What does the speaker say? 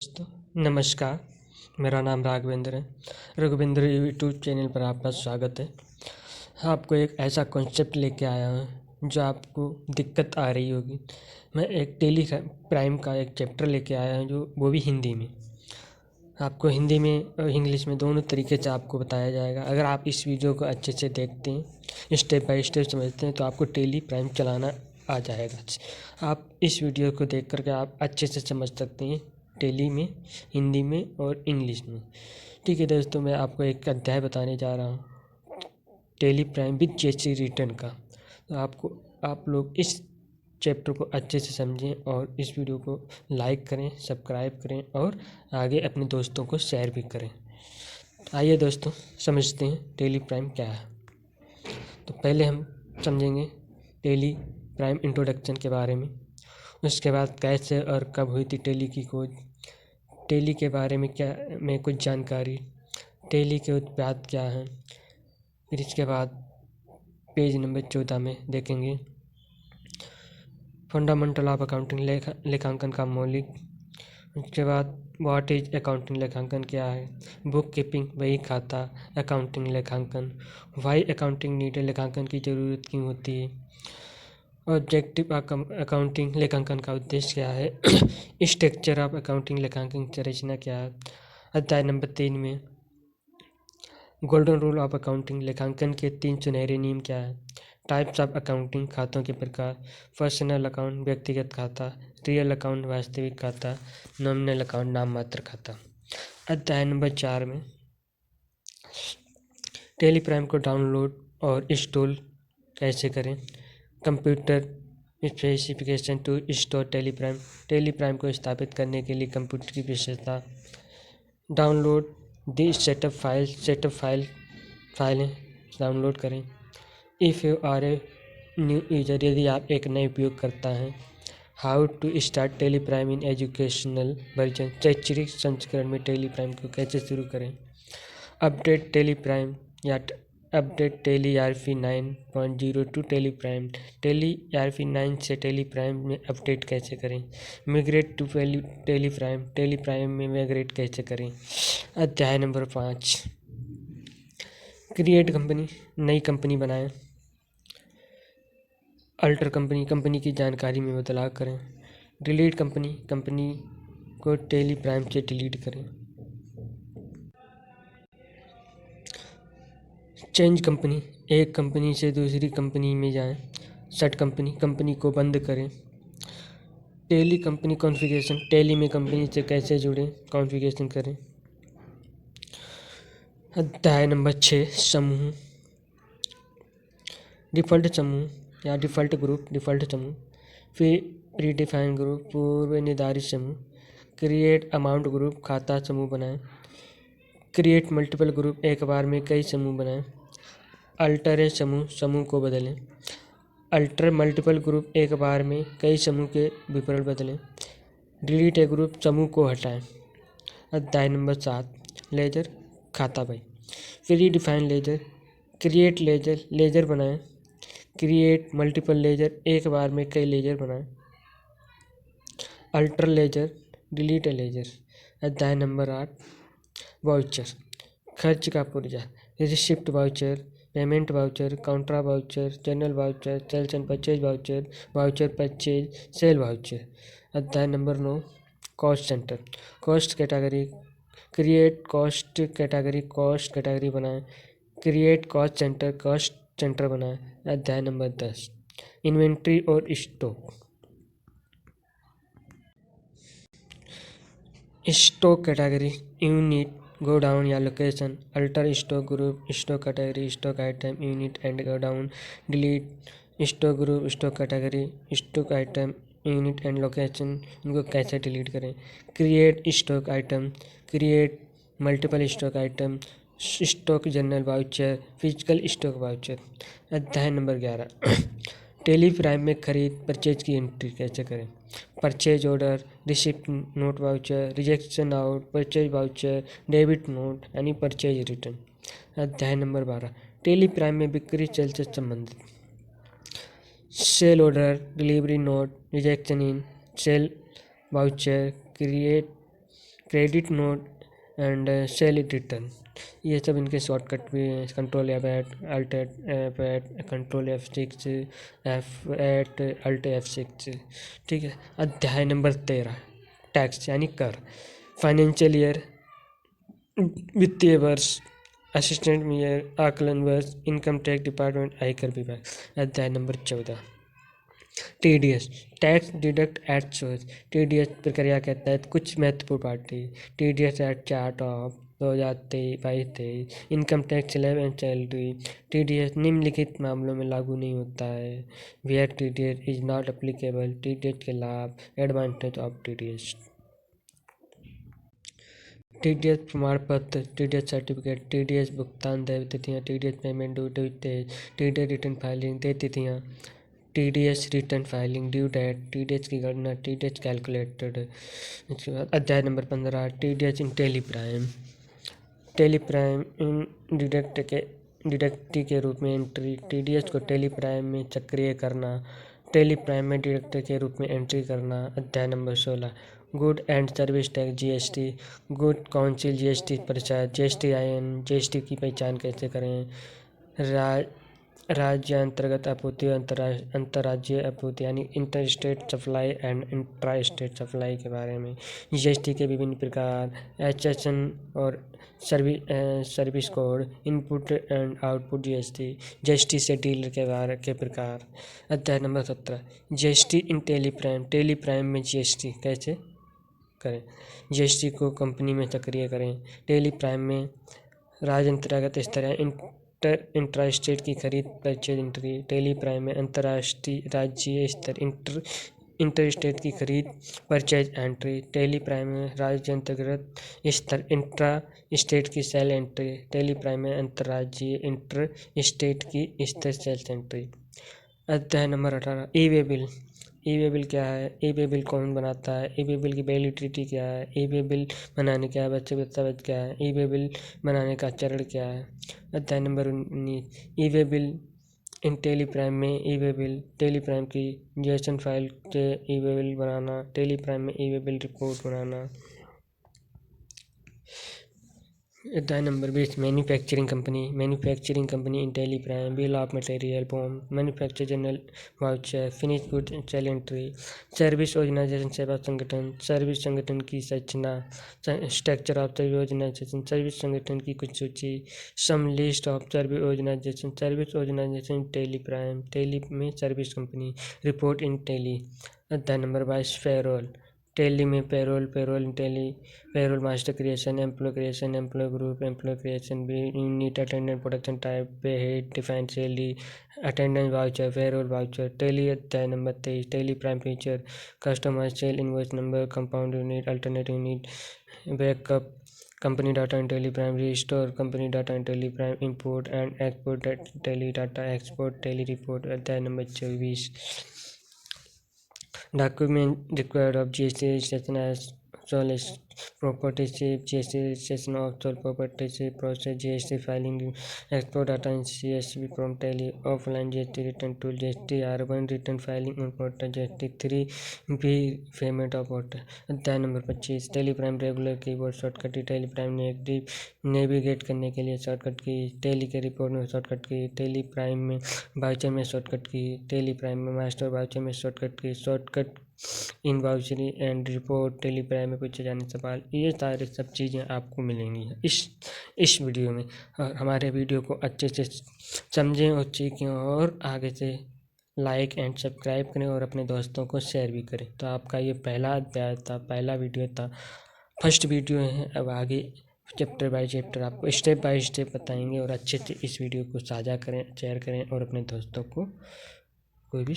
दोस्तों नमस्कार। मेरा नाम राघवेंद्र है। रघुवेंद्र यूट्यूब चैनल पर आपका स्वागत है। आपको एक ऐसा कॉन्सेप्ट लेके आया हूँ जो आपको दिक्कत आ रही होगी। मैं एक टेली प्राइम का एक चैप्टर लेके आया हूँ, जो वो भी हिंदी में। आपको हिंदी में और इंग्लिश में दोनों तरीके से आपको बताया जाएगा। अगर आप इस वीडियो को अच्छे से देखते हैं, स्टेप बाय स्टेप समझते हैं, तो आपको टेली प्राइम चलाना आ जाएगा। आप इस वीडियो को देख करके आप अच्छे से समझ सकते हैं टेली में, हिंदी में और इंग्लिश में। ठीक है दोस्तों, मैं आपको एक अध्याय बताने जा रहा हूँ टेली प्राइम विद जेसी रिटर्न का। तो आप लोग इस चैप्टर को अच्छे से समझें और इस वीडियो को लाइक करें, सब्सक्राइब करें और आगे अपने दोस्तों को शेयर भी करें। आइए दोस्तों समझते हैं टेली प्राइम क्या है। तो पहले हम समझेंगे टेली प्राइम इंट्रोडक्शन के बारे में। उसके बाद कैसे और कब हुई थी टेली की खोज, टेली के बारे में कुछ जानकारी, टेली के उत्पाद क्या हैं। फिर इसके बाद पेज नंबर 14 में देखेंगे फंडामेंटल ऑफ अकाउंटिंग, लेखांकन का मौलिक। उसके बाद व्हाट इज अकाउंटिंग, लेखांकन क्या है। बुक कीपिंग, बही खाता, अकाउंटिंग लेखांकन। वाई अकाउंटिंग नीडेड, लेखांकन की ज़रूरत क्यों होती है। ऑब्जेक्टिव अकाउंटिंग, लेखांकन का उद्देश्य क्या है। स्ट्रक्चर ऑफ अकाउंटिंग, लेखांकन की संरचना क्या है। अध्याय नंबर 3 में गोल्डन रूल ऑफ अकाउंटिंग, लेखांकन के 3 सुनहरे नियम क्या है। टाइप्स ऑफ अकाउंटिंग, खातों के प्रकार। पर्सनल अकाउंट, व्यक्तिगत खाता। रियल अकाउंट, वास्तविक खाता। नॉमिनल अकाउंट, नाम मात्र खाता। अध्याय नंबर 4 में टेली प्राइम को डाउनलोड और इंस्टॉल कैसे करें। Computer specification to install Tally Prime, Tally Prime को स्थापित करने के लिए कंप्यूटर की विशेषता। डाउनलोड दी सेटअप फाइलें डाउनलोड करें। If you are a new user, यदि आप एक नए उपयोगकर्ता हैं। How to start Tally Prime in educational version, शैक्षणिक संस्करण में टेली प्राइम को कैसे शुरू करें। अपडेट टेली प्राइम या update Tally ERP 9.0 to Tally Prime, Tally ERP 9 से टेली प्राइम में अपडेट कैसे करें। Migrate to Tally Prime, Tally Prime में मिग्रेट कैसे करें। अध्याय नंबर 5 क्रिएट कंपनी, नई कंपनी बनाएं। अल्टर कंपनी, कंपनी की जानकारी में बदलाव करें। डिलीट कंपनी, कंपनी को टेली प्राइम से डिलीट करें। चेंज कंपनी, एक कंपनी से दूसरी कंपनी में जाएं। शट कंपनी, कंपनी को बंद करें। टेली कंपनी कॉन्फ़िगरेशन, टेली में कंपनी से कैसे जुड़ें, कॉन्फ़िगरेशन करें। अध्याय नंबर 6 समूह, डिफ़ॉल्ट समूह या डिफ़ॉल्ट ग्रुप, डिफ़ॉल्ट समूह। फिर प्रीडिफाइंड ग्रुप, पूर्व निर्धारित समूह। क्रिएट अमाउंट ग्रुप, खाता समूह बनाएं। क्रिएट मल्टीपल ग्रुप, एक बार में कई समूह बनाएं। अल्टर ए समूह, समूह को बदलें। अल्टर मल्टीपल ग्रुप, एक बार में कई समूह के विवरण बदलें। डिलीट ए ग्रुप, समूह को हटाएं। अध्याय नंबर 7 लेजर, खाता बही। Free define ledger, create ledger, ledger बनाएं। क्रिएट मल्टीपल लेजर, एक बार में कई लेजर बनाएं। Alter ledger, delete a ledger. अध्याय नंबर 8 वाउचर, खर्च का पुर्जा। Receipt voucher, payment voucher, counter voucher, general voucher, sales and purchase voucher, voucher purchase, sale voucher. अध्याय number 9 cost centre, cost category. Create cost category, cost category बनाएं। Create cost centre, cost centre बनाएं। अध्याय number 10 inventory और stock. Stock category, unit, godown या लोकेशन। Alter stock group, stock category, stock item, unit and godown. Delete stock group, stock category, stock item, unit and location. इनको कैसे delete करें। Create stock item, create multiple stock item, stock general voucher, physical stock voucher. अध्याय number 11 Tally Prime में खरीद purchase की entry कैसे करें। Purchase order, receipt note voucher, rejection out, purchase voucher, debit note यानी परचेज रिटर्न। अध्याय number 12 Tally Prime में बिक्री सेल से संबंधित। Sale order, delivery note, rejection in, sale voucher, create credit note and sale it return, ये सब इनके shortcut भी हैं। Control F8, alt F8, control F6, F8, alt F6। ठीक है। अध्याय नंबर 13, टैक्स यानी कर। फाइनेंशियल ईयर, वित्तीय वर्ष, असिस्टेंट ईयर, आकलन वर्ष, इनकम टैक्स डिपार्टमेंट, आयकर विभाग। अध्याय number 14, TDS, tax deduct at source. TDS प्रक्रिया के तहत कुछ महत्वपूर्ण party. TDS at chart of 2022-23, income tax slab and salary. TDS निम्नलिखित मामलों में लागू नहीं होता है। Where TDS is not applicable. TDS के लाभ, एडवांटेज ऑफ TDS। TDS प्रमाण पत्र, TDS सर्टिफिकेट, TDS भुगतान देय तिथियाँ, TDS payment due date, TDS return filing देय तिथियाँ, TDS return filing due date, TDS की गणना, TDS कैलकुलेटेड। इसके बाद अध्याय number 15, TDS in Tally Prime. Tally Prime in deductee के रूप में एंट्री। TDS को टेलीप्राइम में सक्रिय करना, टेलीप्राइम में डिडक्ट के रूप में एंट्री करना। अध्याय number 16, good and service tax GST। Good council GST परिषद, GSTIN, GST की पहचान कैसे करें। राज्य अंतर्गत आपूर्ति, अंतर्राज्यीय आपूर्ति यानी inter state supply and intra state supply के बारे में। GST के विभिन्न प्रकार, HSN और service code, input and output GST से डीलर के बारे के प्रकार। अध्याय नंबर 17, GST इन टेलीप्राइम। टेलीप्राइम में GST कैसे करें, GST को कंपनी में सक्रिय करें। टेलीप्राइम में राज्य अंतर्गत स्तर या इंट्रा स्टेट की खरीद परचेज एंट्री। टेलीप्राइम में अंतर्राष्ट्रीय राज्यीय स्तर इंटर स्टेट की खरीद परचेज एंट्री। टेलीप्राइम में राज्य अंतर्गत स्तर इंट्रा स्टेट की सेल एंट्री। टेलीप्राइम में अंतर्राज्यीय इंटर स्टेट की स्तर सेल्स एंट्री। अध्याय number 18, e-way bill. E-way bill क्या है, ई-वे बिल कौन बनाता है, ई-वे बिल की वैलिडिटी क्या है, ई-वे बिल बनाने का आवश्यक दस्तावेज क्या है, ई-वे बिल बनाने का चरण क्या है। अध्याय number 19, e way bill in Tally Prime में ई-वे बिल, टेलीप्राइम की जेसन फाइल से ई-वे बिल बनाना, टेलीप्राइम में ई-वे बिल रिपोर्ट बनाना। अध्याय number 20, manufacturing company. Manufacturing company in Tally Prime, bill of material form, manufacture general voucher, finish good sale entry. Service organisation, सेवा संगठन, service संगठन की संरचना, structure of service organisation, service संगठन की कुछ सूची, some list of service organisation. Service organisation Tally Prime, Tally में service company, report in Tally. अध्याय नंबर 22, पेरोल। टेली में payroll, payroll in Tally, payroll master creation, employ creation, employ group, employ creation, unit, attendance, production type, pay head, defined salary, attendance voucher, payroll voucher. Tally. अध्याय number 23, Tally Prime feature, customer sale invoice number, compound unit, alternate unit, backup, company data in Tally Prime, restore company data in Tally Prime, import and export tele data, export Tally report. अध्याय number 24, document required of GST registration as sole proprietorship, GST registration of sole proprietorship process, GST filing, export data in CSV from tele, offline GST return tool, GST R1 return filing on portal, GST 3B payment of order। अध्याय number 25, Teleprime regular keyboard shortcut, Teleprime navigate करने के लिए shortcut की, tele के report में shortcut key, Tally Prime में voucher में shortcut key, Tally Prime में मास्टर वाउचर में शॉर्टकट की, शॉर्टकट इन वाउचरी एंड रिपोर्ट, टेलीप्राइम में पूछे जाने सवाल। ये सारी सब चीज़ें आपको मिलेंगी इस वीडियो में। और हमारे वीडियो को अच्छे से समझें और सीखें और आगे से लाइक एंड सब्सक्राइब करें और अपने दोस्तों को शेयर भी करें। तो आपका ये पहला अध्याय था, पहला वीडियो था, फर्स्ट वीडियो है। अब आगे चैप्टर बाय चैप्टर आपको स्टेप बाय स्टेप बताएंगे और अच्छे से इस वीडियो को साझा करें, शेयर करें और अपने दोस्तों को कोई भी